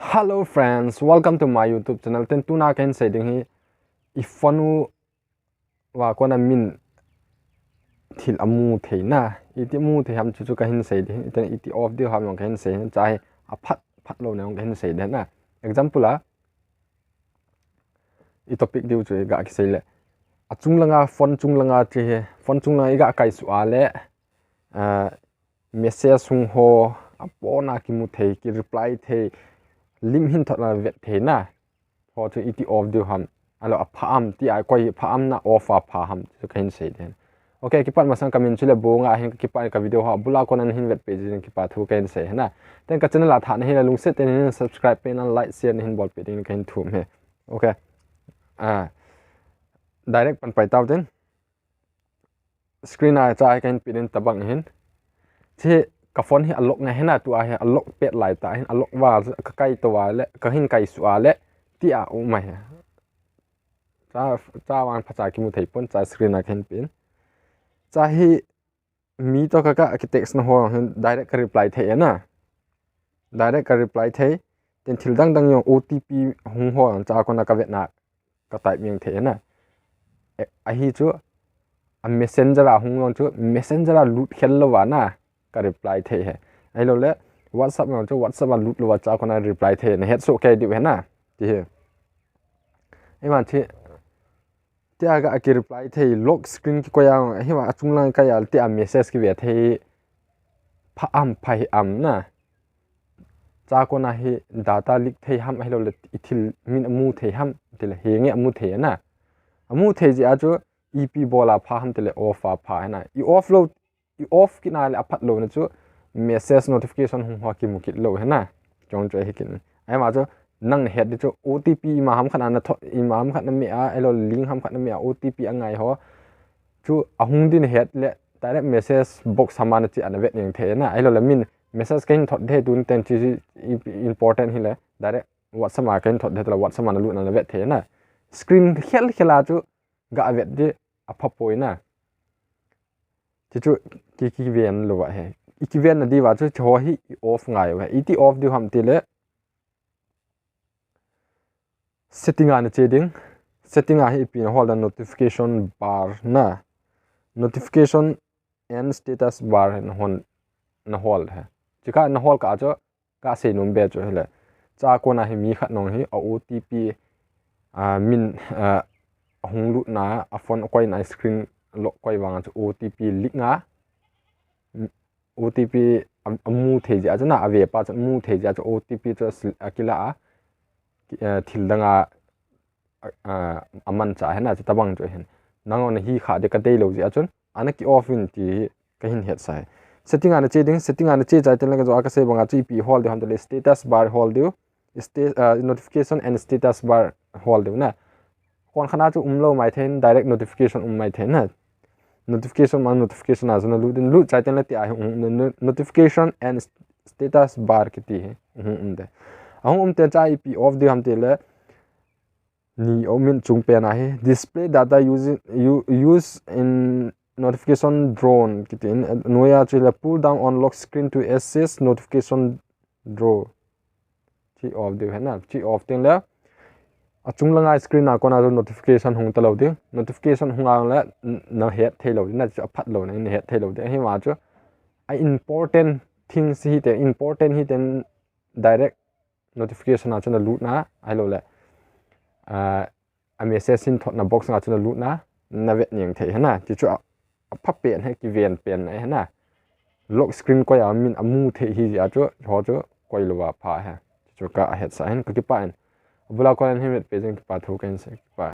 Hello friends, welcome to my YouTube channel. Ten tuna kan say ding hi ifanu wa kona min thil amu theina iti mu the ham chu kan say ding ten iti off de ham kan say chai a phat lo ne kan say den na example a I topic diu chu ga ki say le a chung langa phone chung langa che phone chung langa ga kai su a le message sung ho a pona ki mu the ki reply the lim hin thot na vet the naพอ to iti off du ham alo a pham ti ai koi pham na off a pham chu kan sei den okay ki pat ma sang comment chule bo nga hin ki pat ka video ha bula kon an hin vet page ni ki pat thu kan sei na ten ka channel la tha na hin lung set ten subscribe pe na like share na hin bol pe ding kan thu me okay direct pan pai taw den screen a cha kan pin tabang hin che ka phone hi alok nga hena tu a he alok pet lai ta hin alok wa ka kai to wa le ka hin kai su a le ti a u mai cha wang phacha ki mu thei pon cha screen a khen pin cha hi mi to ka text na ho direct ka reply the na direct ka reply the ten thil dang yo OTP hung ho cha ko na ka vet na ka type ming the na a hi chu a messenger a hung long chu messenger a lut khel lo wa na ka reply the hai ai lo le whatsapp ma chu whatsapp a lut lo wa cha ko na reply the na het so ke di he na ti he ai man thi tia ga ki reply the lock screen ki ko yang hi wa chung lang ka ya tia message ki ve the pha am phai am na cha ko na hi data leak the ham ai lo le ithil min amu the ham ti le he nge amu the na amu the ji a chu ep bola pha ham ti le off a pha na I offload I off ki na le aphat lo na chu message notification hung ha ki mu ki lo he na chong choi hi kin ai ma chu nang head di chu OTP ma ham khan na tho I ma ham khan na me a elo link ham khan na me a OTP angai ho chu ahung din head le direct message box samana chi an vet ning the na elo la min message kain thot the tun ten chi important hi le direct WhatsApp ma kain thot the la WhatsApp ma na lu na vet the na screen khela chu ga vet di apha poi na chi chu ki ven lo wa he ki ven na di wa chu cho hi off ngai wa iti off di ham ti le setting an cheding setting a hi pin hold on notification bar na notification and status bar and hon na hold ha chika na hold ka cho ka se num be cho hele cha ko na hi mi khat nong hi OTP min hung lu na a phone koi na screen lo koi wang cho OTP lik nga OTP amu the ja na ave pa cho mu the ja cho OTP cho akila thil danga aman cha hena cha tabang cho hen nangon hi kha de ka dei lo ji achun anaki off in ti ka hin het sai setting an che cha ten la jo aka se banga chi pi hold de ham de status bar hold du notification and status bar hold du na kon khana chu umlo mai then direct notification mai then na notification as na lu cha ten la ti a notification and status bar ki ti de ahum te cha ip off de ham te le ni omin chung pe na he display data use in notification drone kitin noya chila pull down on lock screen to access notification draw chi off de he na chi off ten la achung langa screen na kona notification hung ta lo de notification hunga la na het the lo na cha phat lo na het the lo de he ma chu I important things hi te important hi ten direct notification na chuna lut na ai lo le a message in thot na box na chuna lut na vet ning the hana chi chu a pha pen he ki ven pen ai hana lock screen ko ya min amu the hi ya chu ho chu koi lo wa pha ha chu ka het sa hen ka ki pa en bula ko an he vet pe jing pa thu kan se pa